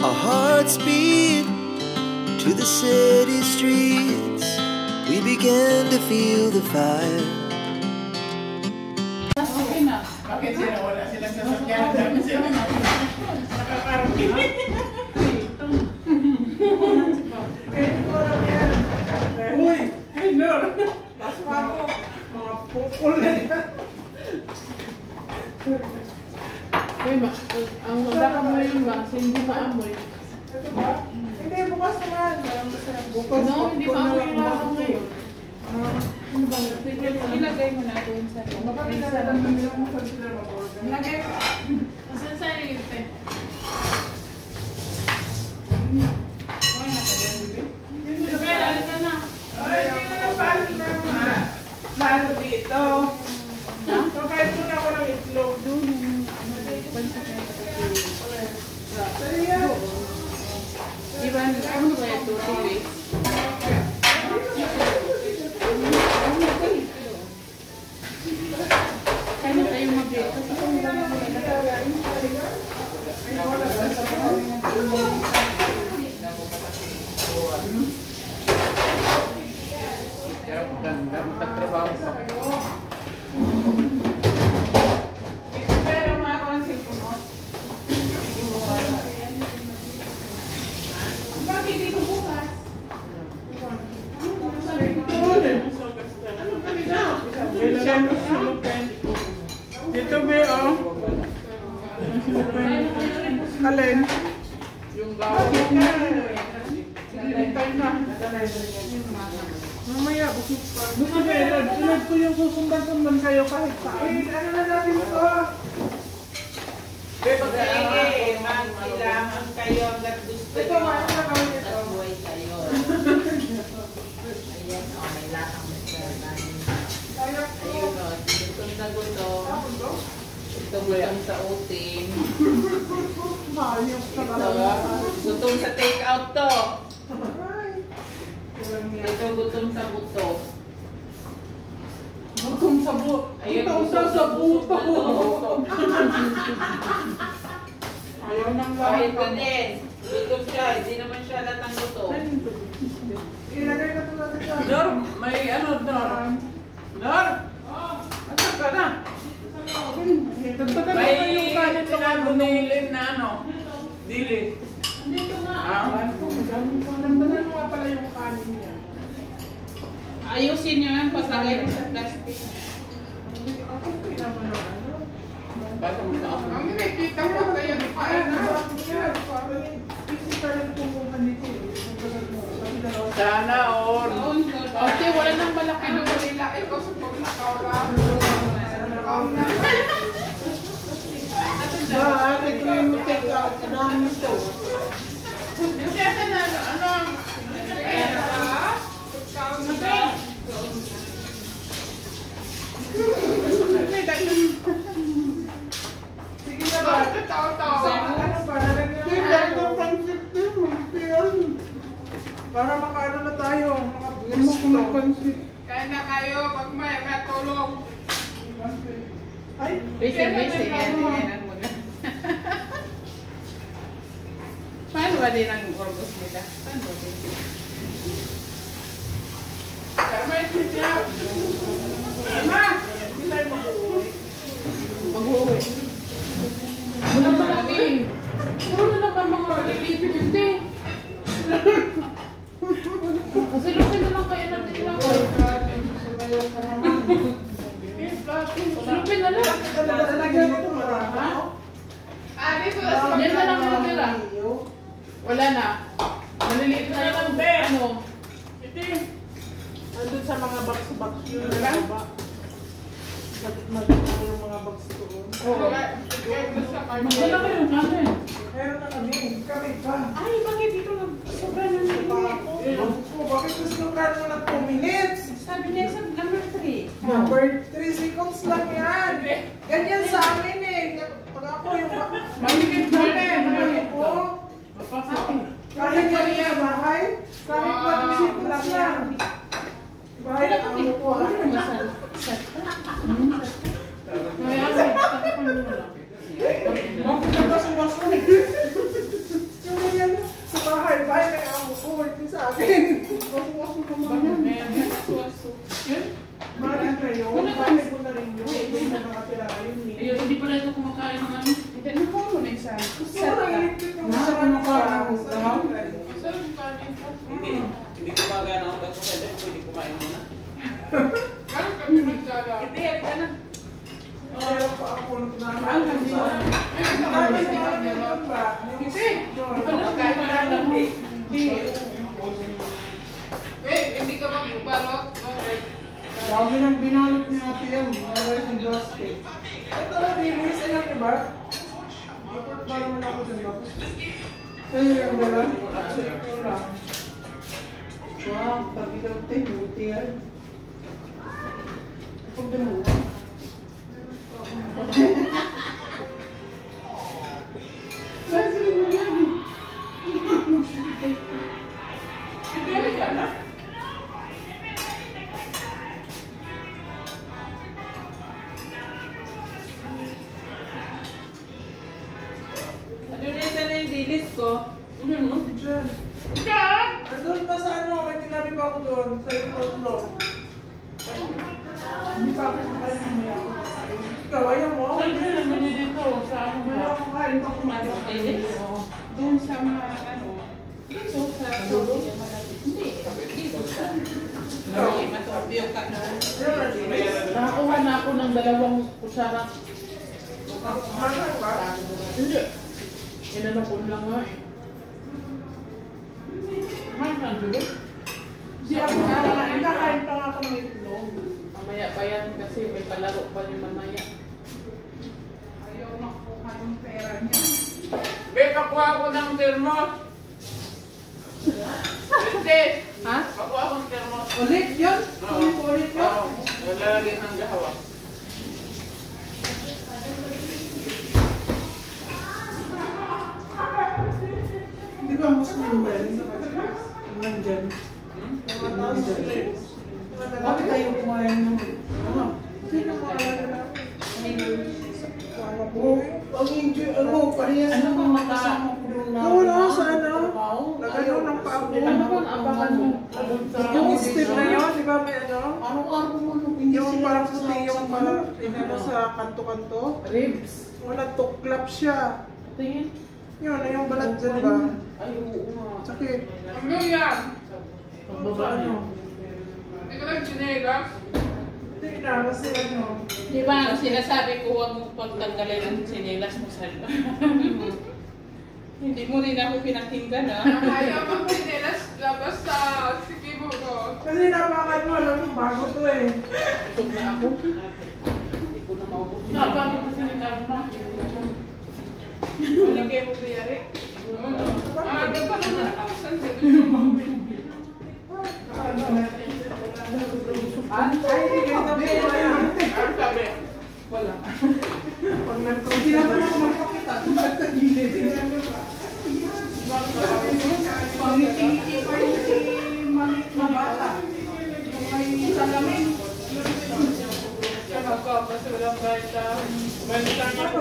Our hearts beat to the city streets. We began to feel the fire. Okay na. Bakit sila wala silang sasakyan? Dami sila nakakarating. Uy! Ay, Nor! Mas pa ako. Mga pukul na yan. Uy, ang wala mo yun ba? Hindi maamoy. Ito ba? Hindi, bukas naman. Bukas. No, hindi maamoy yung lakang ngayon. Ano ba? Ilagay mo na doon sa... Baka pinalaman nila kung saan sila mag-order. Ilagay mo. Saan sa'yo yun, te? Ilagay, alis ka na. Ay, hindi na paano na. Lalo dito. So, kahit muna ako ng itlog. Diba, ano ba ito? Tuloy. Kaya na tayo mag-break. Kasi kung wala mo Magtrabaho pa. Pero mga konsil ko mo. Bakit dito bukas? Dito ba oh? Alin? Yung gawin na. Hintay na. Mamaya, gusto ba ilad ko yung susundan-sundan kayo kahit saan? Ano na natin ito? Sige, kailangan kayo hanggat gusto Ito, ano na kami ito? at buhay kayo. Ayan, may latang nagkaroon. Ayun o, gutom na gutom. Gutom sa uting. Gutom sa take out to. Ito gutom sa buto. Gutom sa buto. Ayun, Gutom sa buto. Ayaw nang Kahit lang. din, gutom siya, hindi naman siya latang gutom. Ilagay na ito natin siya. Nor, may ano, Nor? Nor? Asan ka na? Dagdagan May naman yung kanin sa pinabunilin na ano? Dili. Dito nga. Dagdagan mo nga pala yung kanin niya. Ayusin nyo yan, paslagay mo sa plastic. Basta mo sa ako. Ang nakikita mo kayo ni Paano na. Physical pumungan dito. Sana all. Okay, wala nang malaki Ano na. ba nila? Ikaw sa paglakaw lang. Bakit ko yung take out? Ano ang ito? Kasi na, ano? Sige na ba? Tawa-tawa. Ano ba? Nalagyan ng pancit din. Para makaano na tayo. Makapancit. Kaya na kayo, pag may tulong. Ay, Basic, yan mo na. Paano ba din ang orbos nila? Paano ba din? Ma! Hindi tayo mag-uwi. Mag-uwi. Wala malaki. Puro na naman mga relipid yun din. Kasi lupin na lang kayo natin lang. Lupin na lang. Nalagyan mo ito marama. Yan na lang ang natira. Wala na. Maliliit na yung ano. Nandun sa mga box-box yun. Magkita yung mga box doon. Wala kayo namin. Meron na kami. Kami pa. Ay, bakit dito lang? Sobra na Bakit gusto ka naman ng 2 minutes? Sabi niya sa number 3. Number 3 seconds lang yan. Ganyan sa amin eh. Pag ako yung... Maligid namin. Ano po? Kahit kami sa bahay, kahit 1 seconds lang. Bahay na kami po. Bakit ka ba sa waso? Yung siya. Gusto ko lang electric yung Nasa ano ka? Dahil? Sarap yung kanin ko. Hindi gumagana ako kasi pwede kumain muna. Parang kami magsaga. Hindi, halika na. Pero pa ako na Mahal ka din. Kasi, Pagkain na lang. hindi ka magbalot. Bakit? Lagi nang binalot ni Ate yan. Always in basket. ito lang, bilis lang, diba? Report ba naman ako dyan ba? Sa'yo yung wala? Ito lang. Wow, pagi daw tayo, buti yan. Pag dalawa. Kasi mo yan. Hindi ka na. Ano na sana yung dilis ko? Diyan. Doon pa sa ano, may tinabi pa ako doon, sa report mo. Hindi pa ako kakain mamaya. Ikaw, ayaw mo? Saan ka naman dito? Sa ano Wala ba? akong kain pa kumain. Doon sa mga ano. Dito sa dulo. Hindi. Dito sa. Matubi yung kanon. Nakakuha na ako ng 2 kutsara. Mahal ba? Hindi. Inanapon lang nga eh. Mahal ka dulo? Hindi ako kakain. Kakain pa nga ako ng itlog. Mamaya pa yan kasi may palaro pa yung mamaya. Ayaw makuha ng pera niya. Be, pakuha ko ng thermos. Hindi. Ha? Pakuha ko ng thermos. Ulit yun? Ulit yun? Oo. Lalagyan ng gahawa. Hindi ba mas number? Nandyan. Bakit tayo kumain ng ano? Sino mo alam na? Ang enjoy, ano, parehas Ano na bang mga kasama ko doon na. Wala sa ano? Trabaho. Nagano ng paa mo. Ano bang abangan mo? Yung step na yun, di ba may ano? Araw-araw mo nung Yung parang puti yung inano sa kanto-kanto. Ribs. Wala, tuklap siya. Tingin. Yun, yung balat dyan ba? Ay, oo nga. Sakit. Ano yan? Pagbaba ano? Hindi ka lang chinelas. Hindi na, kasi ano. Di ba, sinasabi ko huwag mo pagtanggalin ang sinelas mo sa Hindi mo rin ako pinakinggan, ha? Ayaw mag chinelas labas sa sikibo ko. Kasi napakan mo, alam mo, bago to eh. Busog na ako. Hindi ko na maubos. Napano kasi ni Karma. Lagay mo ba yari? Di pa naman ako sa Ay, hindi kayo sabi ko yan. Ano sabi? Wala. Pag nag-hindi naman ako magpakita. Nagtagilid. Pangiti-ngiti pa yung si maliit na bata. Yung may salamin. Kaya ako, kasi walang kahit balitan niya ko.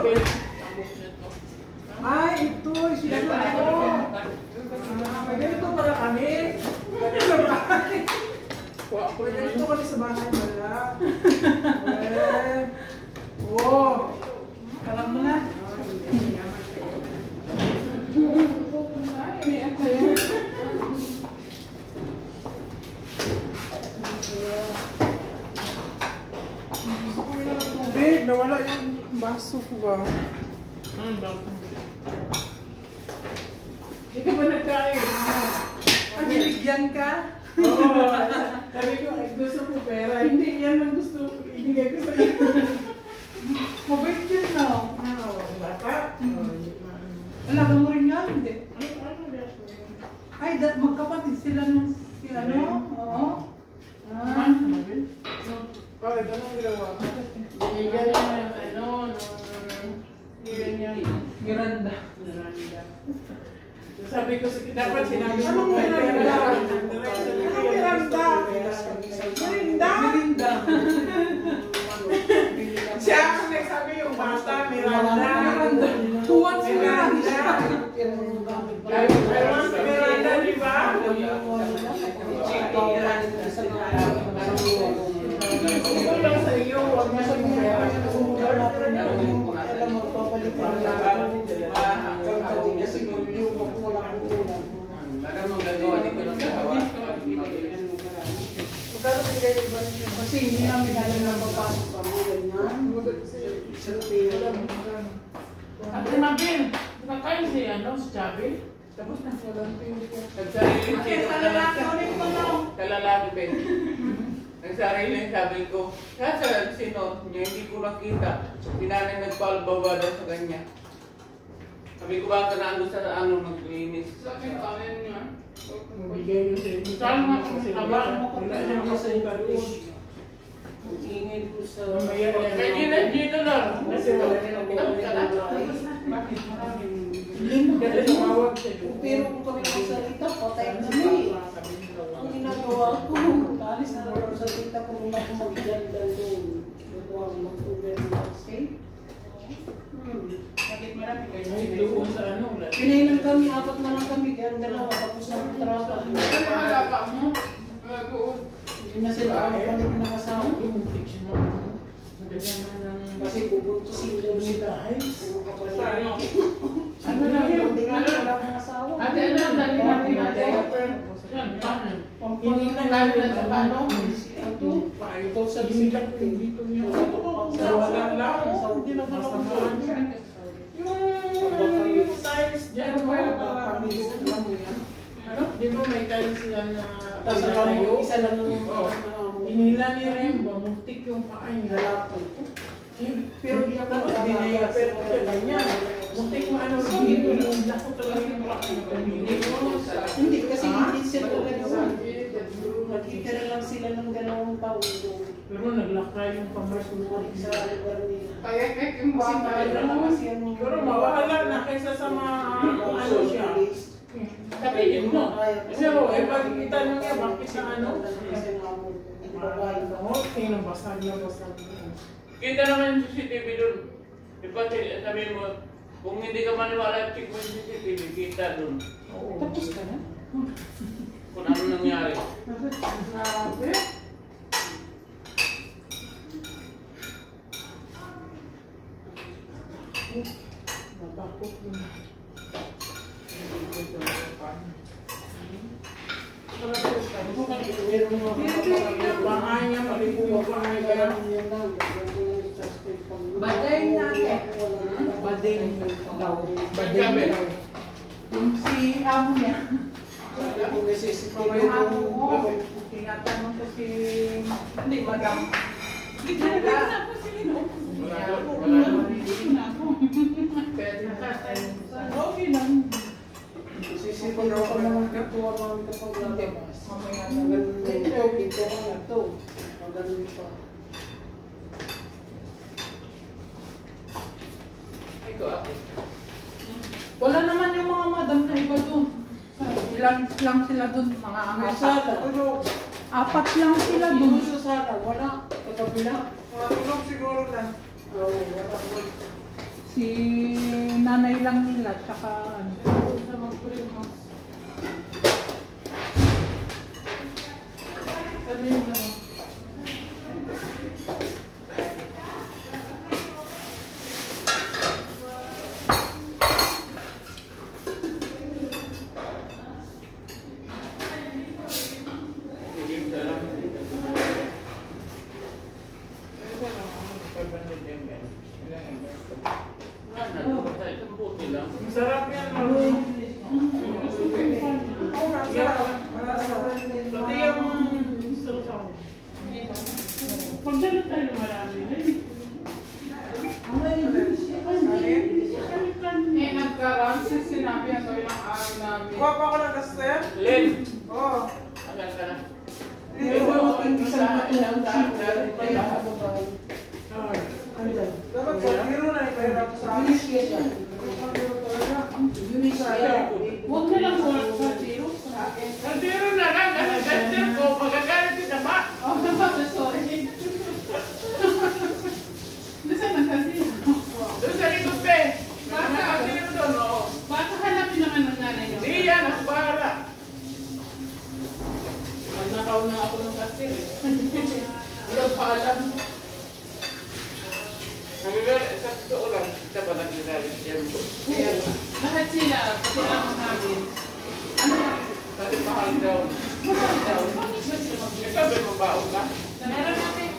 Ay, ito, isinagawa ko. May ganito pala kami. Ganito ba? May ganito kami sa bahay wala. Oh, alam mo na. Tubig, nawala yung baso ko ba? Hindi ka ba nagkain? Ang binigyan ka? Oo. Sabi ko, ay, gusto ko pera. Hindi yan ang gusto ibigay ko sa iyo. Mabait yun na. Bata? Alam mo rin yan, hindi? Ay, magkapatid sila nung si ano? Oo. Ah. Bakit? Anong ginawa? Binigyan niya ng ano, binigyan niya Miranda. Miranda. Sabi ko, dapat sinabi mo Anong kay Miranda? Miranda. Anong Miranda? Miranda? Miranda. Siya ang nagsabi yung bata, Miranda. Tuwan si Miranda. I want Miranda, di ba? Kung lang sa iyo, huwag mo sa Miranda. Alam mo, papalitan lang. iba rin yun. Kasi hindi namin alam na papasok kami, ganyan. Isang pera. Ate Mabel, nakakain si si Chabi? Tapos na walang pindi ko. Nagsariling sino na lang. Kalalaki, Ben. Nagsariling sabi ko, nasa sino niya, hindi ko nakita. Sinanay nagpalbaba daw sa kanya. Sabi ko baka naandun sa ano maglinis. Sabi ko, alin niya? Bigay yun sa inyo. Saan nga kung Kasi abang wala- mo kung wala ano naman Kasi kasi iba bagus. Ang ingay ko sa... Mamaya yan. Kaya Gina lang. Kasi wala rin ako. Bakit maraming Kasi tumawag siya. Pero kung kami magsalita, patay kami. Ang ginagawa ko, alis na lang ang salita ko kung ako mag-gandal doon. Ito ang mag-over kasi. bakit marami kayo? Ay, doon sa ano. wala. Pinainan kami, apat na lang kami, kaya ang dalawa, tapos na ang trapa. Ano yung alaga mo? Hindi na sila ang palit na kasama. Yung fiction mo. Ganyan na ng... Kasi bubuntusin daw sila. Ay, Ano? Ano na yun? Hindi nga wala akong asawa. Ate, ano ang dali natin natin? Yan, paano? Hindi na Paano na sa paano? Ito, ito sa binilang ko yung dito niya. Sa wala lang. Hindi na masamaan siya. Yung tiles dyan. kami, alam mo yan. Ano? Di ba may tiles sila na Tapos tayo? isa lang yung Inila ni Rembo, muntik yung paa niya. lalapon. Pero tapos dinaya, pero ganyan. Muntik mo ano dito, yung lako talaga yung paa niya. Hindi, kasi hindi sila talaga. Nagkitira lang sila ng dalawang taon doon. Pero naglakay yung pamasuko. Sa lugar nila. Kaya yung Kasi bata mahal na kasi ang... Pero mawala na kaysa sa mga ano siya. Sabihin mo. Pero eh, pagkita nyo niya, bakit sa ano? Kasi nga mo, babae ka. Okay, nabasag na basag. Kita naman yung CCTV doon. Di ba sabi mo, kung hindi ka maniwala, check mo yung CCTV, kita doon. Tapos ka na? Kung ano nangyari. Grabe. Nabakot yun. Meron mga Bahay niya, malipuyo pa nga kaya. Bading natin. Bading daw. Bading daw. Si amo niya. Kung necessity Yung yung amo ko, tinatanong ko si... Hindi, madam. Wala doon. Okay lang. Sisipin ko pa naman katuwa naman kapag lalabas. Mamaya na ganun na ito. Ito ko na ito. Magaling pa. Ikaw ako. Wala naman yung mga madam na iba doon. Ilan lang sila dun, mga Ang sala. apat lang sila dun. Yung sa sala, wala. Pagkabila. Matulog siguro na. Oo, wala. Si nanay lang nila, tsaka ano. Sa mag-primo. Sabi mo na. Sarap yan. Pati yung sasaw. Pagdala tayo marami na eh. Eh, nagkaroon si sinabi ang ilang araw namin. Kuha pa ako ng kaster? Len! Oo. Agal ka na. Dapat sa biro na ipahirap sa akin. Huwag na lang sa zero sa akin. Nandiro na lang, kasi ganyan ko, magagalit yung dama. Oh, sorry. Nasaan na sa zero? Doon sa likod, be. Nakakasino doon, oo. Baka hanapin naman ng nanay niyo. Hindi yan, ako bahala. Magnakaw na ako ng kasir eh. Walang paalam. Nagagalit, sa totoo lang, kita ba nagagalit siya mo? Kaya lahat sila, pati ako namin. Ano? Kasi mahal daw. Mahal daw. Bakit ba sila mag Sabi mo ba ka? Meron natin.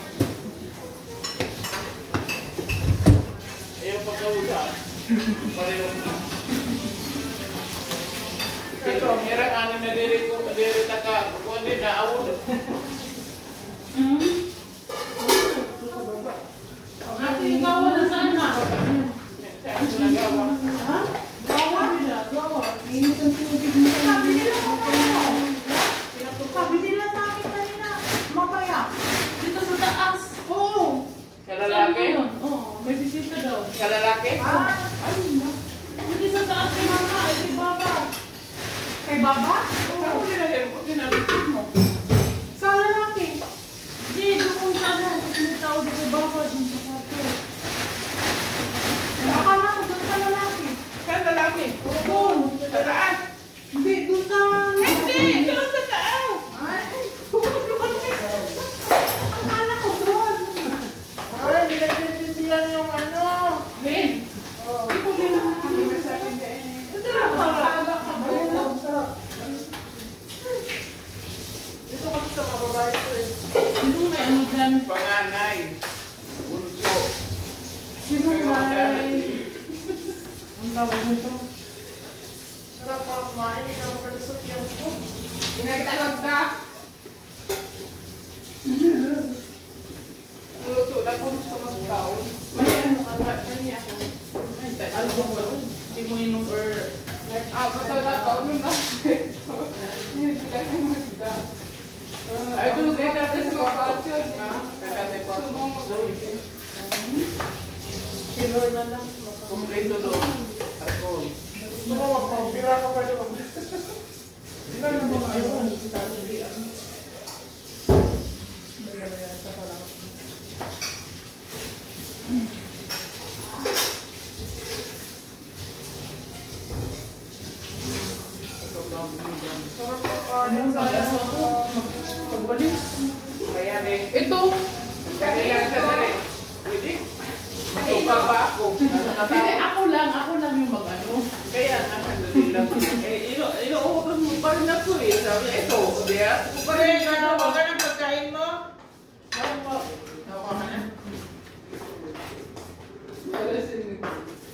Ayaw pagkawusan. Pareho na. Ito, meron ano na dirita ka. Kung hindi na awod. Ate, ikaw na saan na? Saan ko nagawa? Ha? Gawa nila, gawa. Init ang tubig mo. Sabi nila sa akin kanina, mapaya. Dito sa taas. Oo. Sa lalaki? Oo, may bisita daw. Sa lalaki? Hindi sa taas kay mama, ay kay baba. Kay baba? Saan ko nilagyan mo? Sinabit mo. Sa lalaki. Hindi, doon sa ano, kasi may tao dito kay baba, doon sa kwarto. Akala ko doon sa lalaki. Saan lalaki? Doon. Sa taas? Hindi, doon sa... Hindi! Doon sa taas! Akala ko doon. Ay, nilagyan siya yung ano. Ben. Hindi ko din ito lang para ka ba? Dito kasi sa mga babae ko eh. Sino may ano dyan? Panganay. Bunso. Sino may... Ang tawag nito? Sarap pa kumain. Hindi ako palusot yan ko. Inagtalag ka? Luto na kung sa mga tao. May ano ka ba? Kani ako. Ano ba? Hindi mo inom or... Basta na tao nun na. Hindi sila yung magda. Ay, doon kayo natin sa mga pasyon. Kaya po. Sino na lang? Kumpleto doon. Ako. Gusto mo, magpapira ka pa doon. Hindi na ba kayo? Hindi tayo hindi ano. Anong salas ako? Pagbalik. Kaya din. Ito! Kaya lang sa dali. Pwede? Ito pa ba ako? Hindi, ako lang yung mag-ano. Kaya nakandali lang. Inuutos mo pa rin ako eh. Sabi, ito, diya. Kuparin ka na, wag ka ng pagkain mo. Nawa ka na.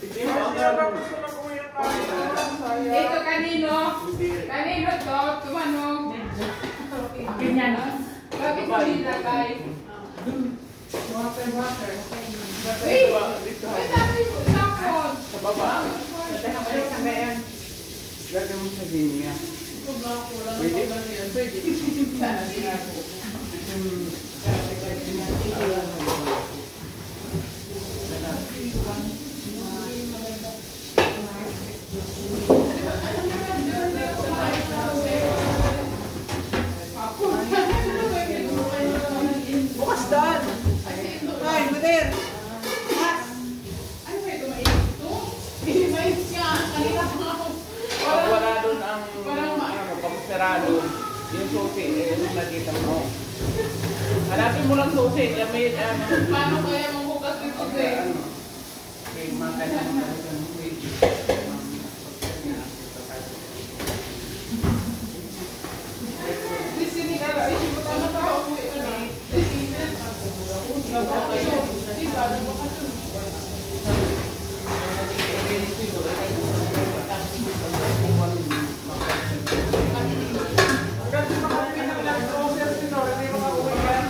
Hindi mo ako. Ito kanino? Kanino to? Tumanong? Ganyan. Bakit mo nilagay? Water. Wait! Wait, sabi mo, tapos. Sa baba. Lagyan mo sa linya. Pwede? Bukas daan. Ay, Mater. Ano ba ito? Mainit ito? Mainit siya. Kanina pa ako. Pag wala doon ang pag sarado, yung susi, yung nakita mo. Hanapin mo lang susi. May Paano kaya mabukas ito, Zay? may mga kanya. Ano pa ako ito na? Hanggang di makauwi ng lang grocer si Nor, hindi makauwi yan.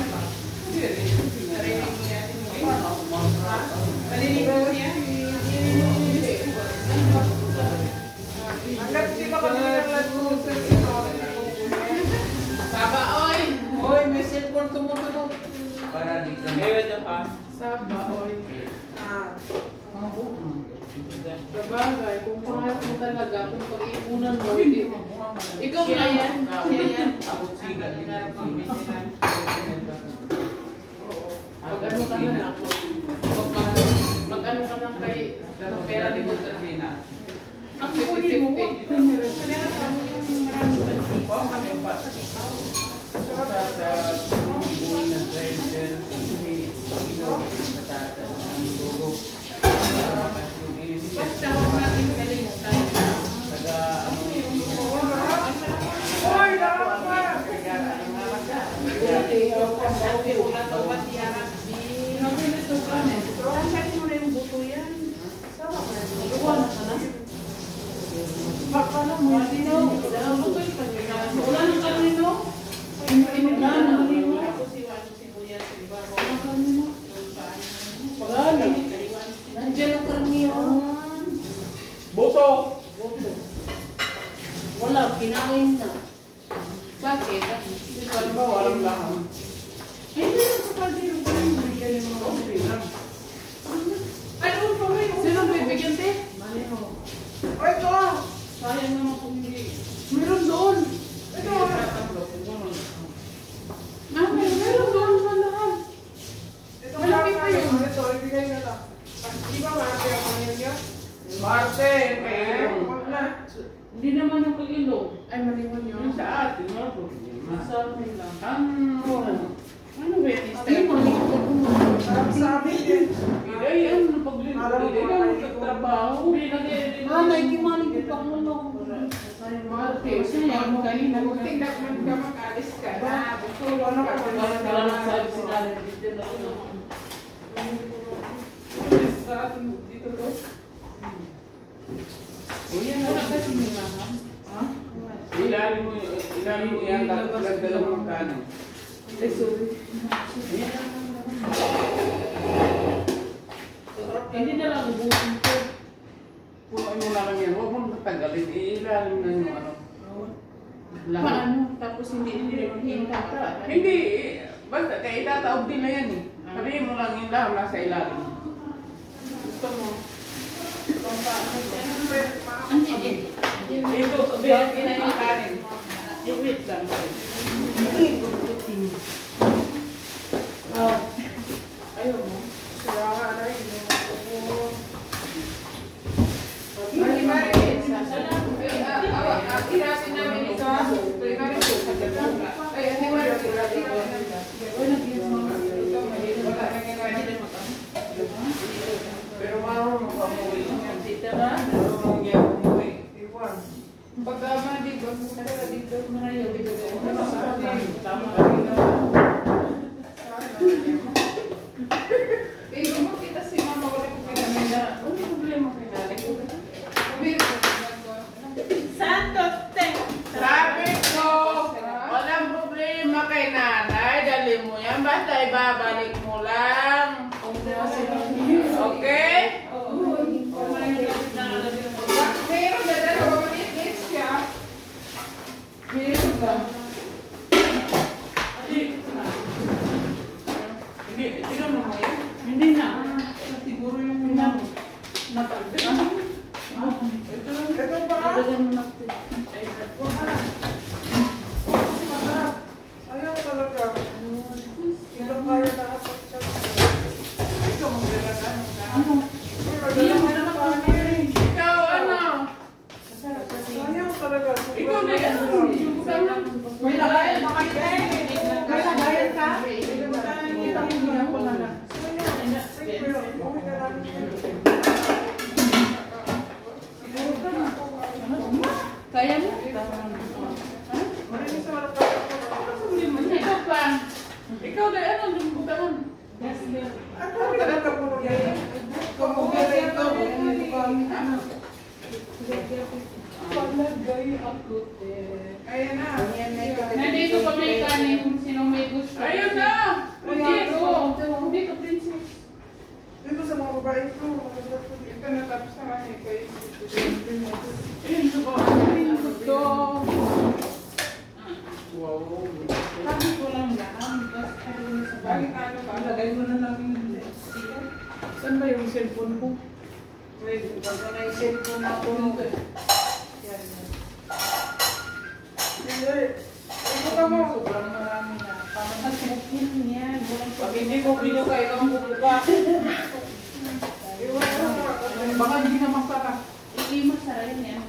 Hanggang di makauwi ng lang grocer si Nor, hindi makauwi yan. Saba, oy! Hoy, may cellphone tumutunog. Para dito. Ngayon na pa. Saba, oy. Ah, Sabagay, kung pangarap mo talaga, kung pag-iipunan mo, hindi mo. Ikaw na yan. Siya yan. Ako siga. Pag-ano ka na ako. Pag-ano ka na kay pera di mo sa Pina. Ang kukunin mo, kaya kamo yung maraming basta huwag natin kalimutan. hoy, dapat pa. Baka lang, mga sino. Wala nang kanino. Wala na. Wala na. Nandiyan ang karamihan. Boto! Wala, kinain na. Bakit? Ano ba? Walang lahat. Hindi na sa kaldero pa rin. Ano pa rin? Sino bibigyan, te? Ay, ito! Sayang naman kung hindi. Meron doon! Ito! Meron doon sa lahat. Ito Malaki pa yun. Ito, ibigay na lang. Di ba malaki ang pangyayari niya? Marte! Huwag na. Hindi naman ang pag-ilog. Ay, maliwan yun. Yung sa atin, wala problema. Sa amin lang. Ano ba yan? Ay, maliwan mo. Parang sa amin din. Ilay, ano paglilito? Ilay, ano nagtrabaho? Naikimanig pa mo lang. Marte, siya yung kanina. Tingnan mo ka mag-alis ka na. Ano ka ba? Wala nagsabi si Karen. Dito na ako. Sa atin dito ko. Uyan, Wala kasi nila, ha? Ha? ilalim mo yan, tapos nagdala mo ang kanin. Ay, sorry. Hindi na lang ubusin ko. Punuin mo lang yan, huwag mo tanggalin, ilalim na yung ano. Lahat. Paano? Tapos hindi hintata. Hindi, basta kaya itataob din na yan eh. Sabihin mo lang yung lahat nasa ilalim. Gusto mo? Ito, sabihin na yung kanin. Wait lang. Ayaw mo? Kaya nga na yun. Tirasin namin ito. Pero marunong ka umuwi. Dito ba? Marunong yan umuwi. Iwan. Pagka dito, dito marayo dito. Tama. Eh, makita si mama wala ko pinamila. Ano problema kay nanay ko? Santos, te. Sabi ko, walang problema kay nanay. Dali mo yan, basta ibabalik mo lang. Okay? Meron na dalawa ko ni siya. Meron ba? Hindi, tinanong mo yan. Hindi na. Siguro yung minamo. Ito ba? Ayaw talaga. Ilang kaya nakapagsak. Ito, magdala na. Ikaw ano? Ayaw talaga. Ikaw na yan. May lagayan ba kayo? May lagayan ka? Kaya mo? Ikaw pa. Ikaw na yan, ang lumbutan. Ayan na. Nandito pa may kanin. Sino may gusto? Ayun na! Hindi ka, princess. Dito sa mga babae ko. Ito na tapos naman eh. Kaya Ayun, ito ba? ito. Wow. Sabi ko lang lang. Bakit ano ka? Lagay mo na lang yung sticker. Saan ba yung cellphone ko? Wait, bago na yung cellphone ako. Ito mo. Sobrang marami na. Pamakasin yan. Pag hindi mo binuka, ikaw ang bubuka. Baka hindi na masarap. Hindi masarap yan.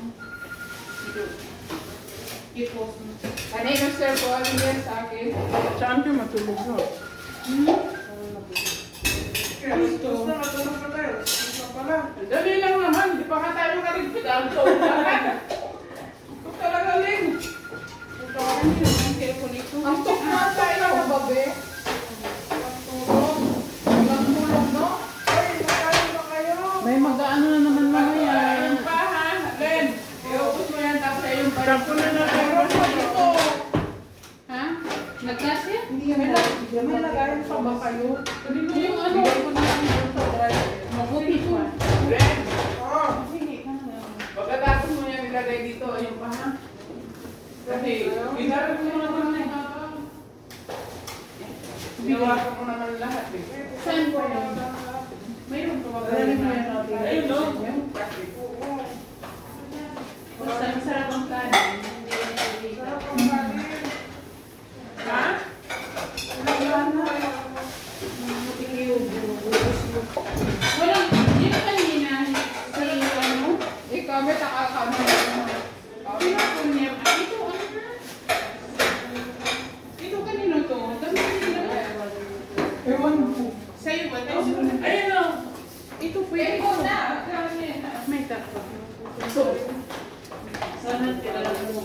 I-post mo. Kanina sir ko, ano yan sa akin? Saan ka matulog no? Gusto na matulog ka tayo. Gusto pala. Dali lang naman, di pa ka tayo makarigpit. Ang ito talaga, Ling. Ito ang cellphone ito. Ang tok na tayo na babe. Walang tulog, no? Ay, nakain ba kayo? May mag-ano na naman mamaya. Ayun pa ha, Len. Iubos mo Yung ano, mabuti pa. Ren, Oo. Sige ka na. pagkatapos mo yan ilagay dito, ayun pa ha. Kasi, inarap mo naman na Binawakan mo naman lahat eh. Saan po yun? Mayroon pa ba? Ayun no? Basta masarap ang kanin. Ha? Walang, yun kanina, si ano? Ikaw, may takakama. Pinapunya. Ito, ano na? Ito kanino to? Dami kanina. Ewan ko. Sa'yo ba? Ayun no? Ito pwede ko na. May takot. Sana kilala mo.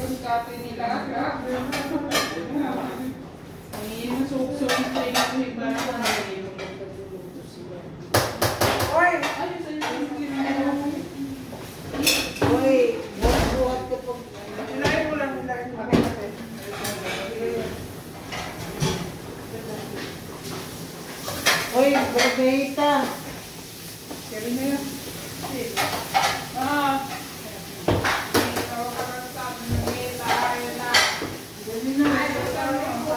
Ang kape nila, grabe. Ay, masuk-suk sa iyo iba na Oy! ano sa'yo? Uy, buhat ko po. Hilahin mo lang, hilahin mo. Okay. Uy, barbeta. Kaya na yan. Ah,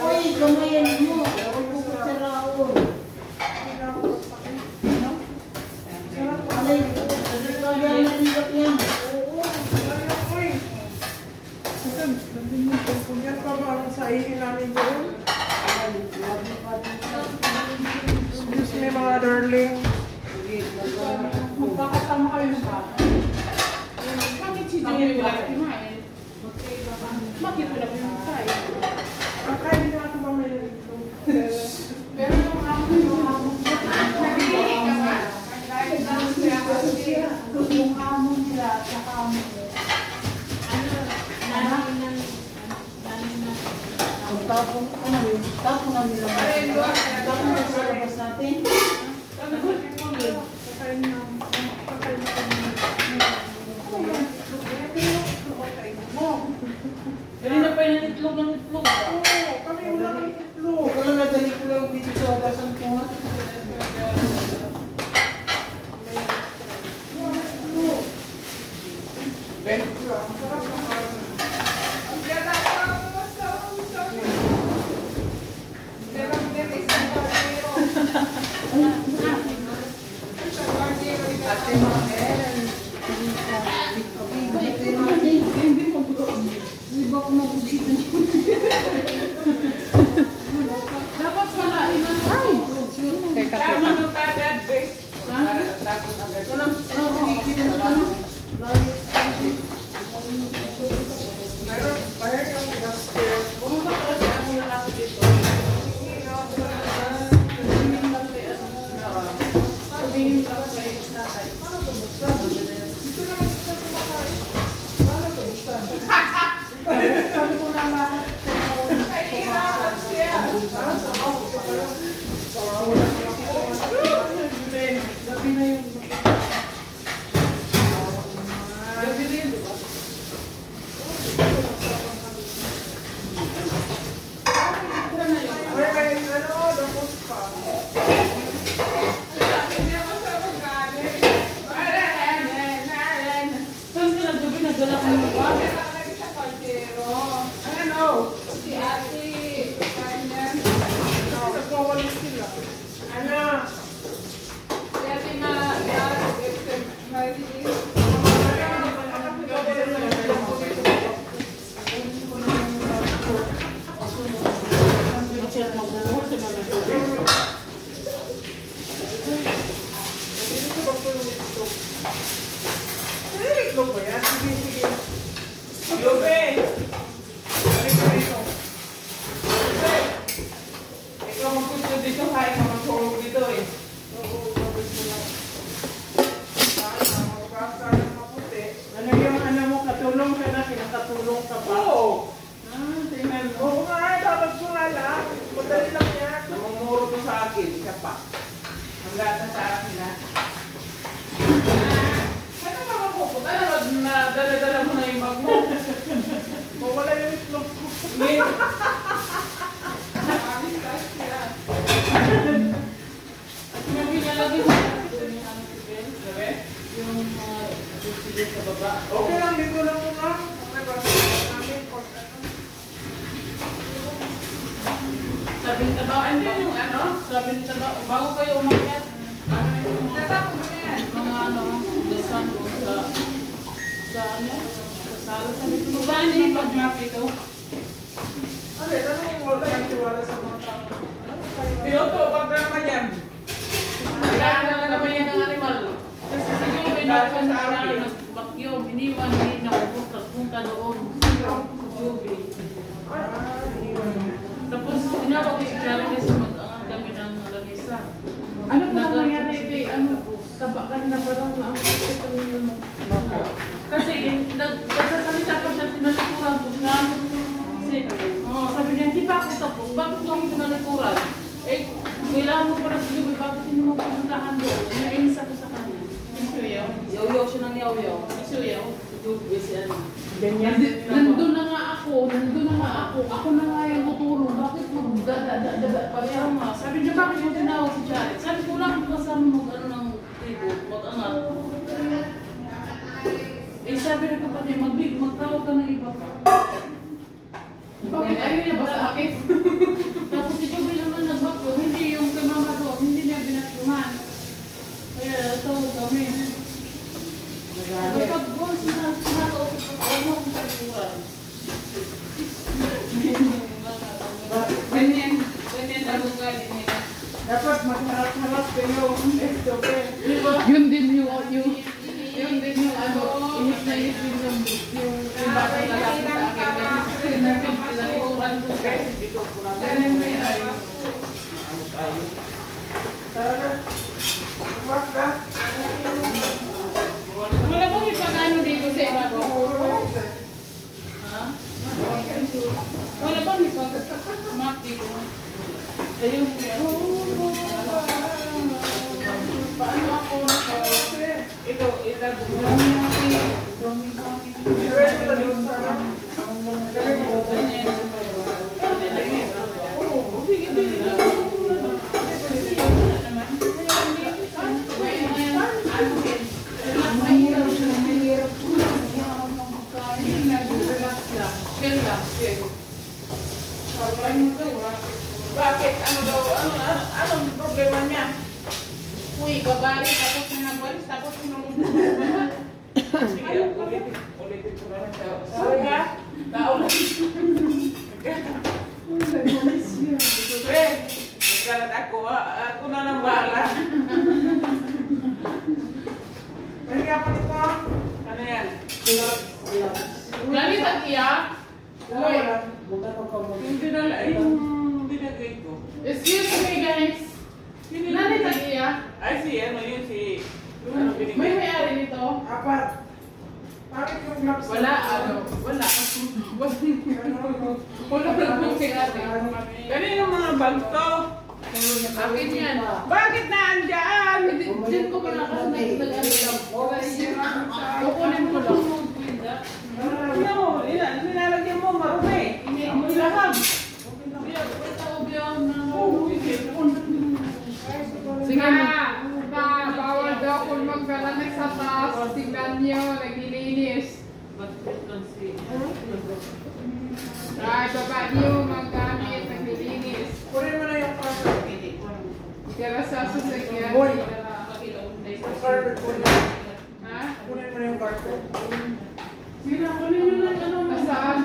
Uy, gamayan mo. Huwag mo kutsaraon. Alay, kaya nalilap yan. Yan pa ba ang sahihin namin doon? Excuse me mga darling. magkakasama kayo sa bakit si Joey wala kumain? Bakit wala kumain? Kakain na ako mamaya dito. Pero yung hamon nabili ka ba? Yung hamon nila, sa hamon nila. Tapong, ano yun? Tapong na nila. Tapong na sa labas natin. Kakain na. Kakain na kami. Kanina pa yung itlog ng itlog. Oo, kami wala ng itlog. Wala na dali ko lang dito sa agasan ko nga. Ben? Hindi ba ako mabusita niyo? Dapat wala. Tama nung kagad, Ben. Tapos agad. Meron, bayar yung upstairs. Pumunta ko kasi ako na ako dito. Sabihin ka pa kay tatay. Sabi ko na lahat. Gabi na yung... Gabi rin, di ba? Ay, ano, dapos pa. Saan ka naggabi? Nagdala ka ng ba? Ano? Nagwawalis sila. Ano? Itlog ba yan? Sige, sige. Yobe! Balik ka rito. Yobe! Ikaw magpunta dito, kaya ka magtulog dito eh. Oo, gawin mo lang. Sana, magbasa ng maputi. Ano yung ano mo? Katulong ka na? Kinakatulong ka ba? Oo! Ah, tingnan mo. Oo nga, dapat ko nga lang. Madali lang yan. Namumuro to sa akin, siya pa. Ang gata sa akin ha. Ano ba mapupunta? Ano ba, dala-dala mo na yung bag mo? May pinalagay mo yung susunod sa baba. Okay lang, dito lang muna. Okay ba? Namin, kung ano. Sabi ni Tabaw, ano yung ano? Sabi ni Tabaw, bago kayo umakyat, ano yung mga ano, desan ko sa ano, sa sala. Sabi ko, saan yung pag-map ito? Ano, tanong mo wala yung tiwala sa mga tao. Piloto, pagdrama yan. Kailangan na naman yan ng animal. Kasi siguro pinapon sa araw, nagbakyo, iniwan, hindi nakubos, punta doon. Jubi. Tapos, tinawag ko si Charlie sa mag-angang kami ng lamisa. Ano po ang nangyari ito? Ano po? Kabakan na parang ang ito mo. Kasi, nagsasalita pa siya, tinalikuran po siya. Sabi niya, hindi pa ako tapos. Bakit mo ako tinalikuran? Eh, kailangan mo para sa Jubi, bakit hindi mo pupuntahan doon? Nainis ako sa kanya. Isuyaw. Yaw-yaw siya ng yaw-yaw. Isuyaw. Jubi siya. Nandun na nga ako. Ako na nga yung tutulong. Bakit mo pareho nga? Sabi niya, bakit mo tinawag si Charit? Sabi ko lang, kasama mo ano ng tribo, mag-angat. Eh, sabi na kapatid, magtawag ka ng iba pa. Bakit ayaw niya ba sa akin? Tapos si Jubi naman nagbakyo, hindi yung kay Mama doon, hindi niya binasyuman. Kaya tawag kami. Kapag buwan sinakausap ko, ayaw mo akong kalikuran. Ganyan ang ugali nila. Dapat magharap-harap kayo. Yun din yung ano, inis na inis din yung bata na lang sa akin. Kasi nagpilikuran ko kasi dito ko na. Ganyan may ayos. Wala bang ipag-ano dito sa iba ko? Ha? Wala bang ipag-map dito? Ayun. Paano ako ito, Bakit? Ano daw? Anong problema niya? uy, babari, tapos na nagwalis, tapos sinunod na. Sige, ulitin ko na lang siya. Sorry ha? Naulan. Nagkalat ako ha? Ako na nang bahala. Ano kaya pa nito? Ano yan? Galit ang iyak. Uy, Hindi na lang. Yung binagay ko. excuse me guys. Galit ang iyak. Ay, ano yun si... Ano binigay? May may-ari nito. Apat. Bakit yung gloves? Wala. Wala lang si ate. Kanino mga bag to? Akin yan. Bakit naandyan? Diyan ko pala kasi nag-alala. Kukunin ko lang. Ano? Nilalagyan mo marumi. Ilahab. Sige na. Bawal daw kung magkalamig sa taas. Tingnan niyo, naglilinis. Ay, baba niyo, maggamit, naglilinis. Kunin mo na yung carpet. Tira sa sasakyan. Boy. Tira. Carpet po niya. Ha? Kunin mo na yung carpet. Sige na, kunin niyo lang ano. Saan?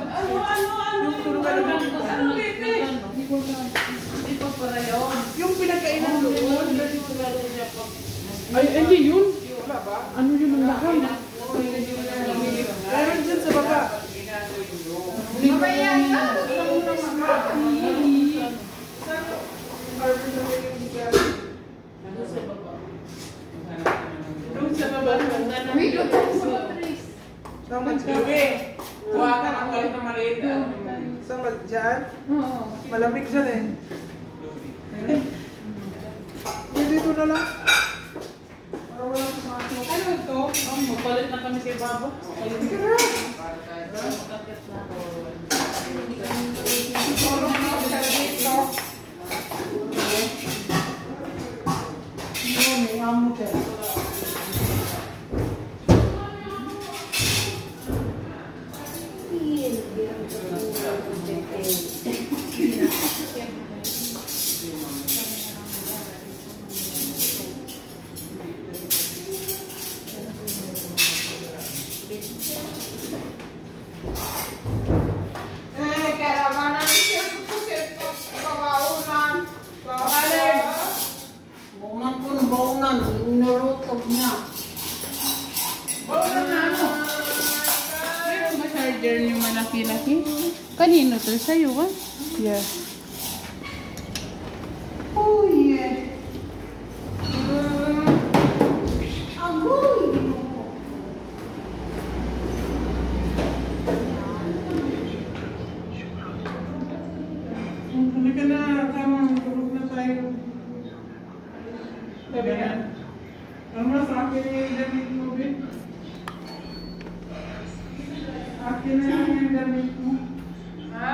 Hindi pa para yun. Yung pinagkainan doon. Ay, hindi yun. Wala ba? Ano yun ang lakas? Meron dyan sa baba. Mamaya na. Carpet na may yung bigas. Doon sa baba. Wait, doon sa matris. Saan ba dyan? Sabi, kuha ka ng galit na maliit. Saan ba dyan? Oo. Malamig dyan eh. Dito na lang. Para walang pumasok. Ano ito? Magpalit na kami kay Baba. Sige na. Tulong na ako sa dito. May amo ka. Kailangan siya po pagkawaunan. Kakalit. Baunan po ng baunan. Inulutok niya. Bawal na ano? Meron ba charger yung malaki-laki? Kanino to? Sa'yo ba? Yeah. Oh, yeah. Agoy! Halika na, tama, tulog na tayo. Sabi na. Tama, sa akin yung damit mo, Ben. Akin na yung damit mo. Ha?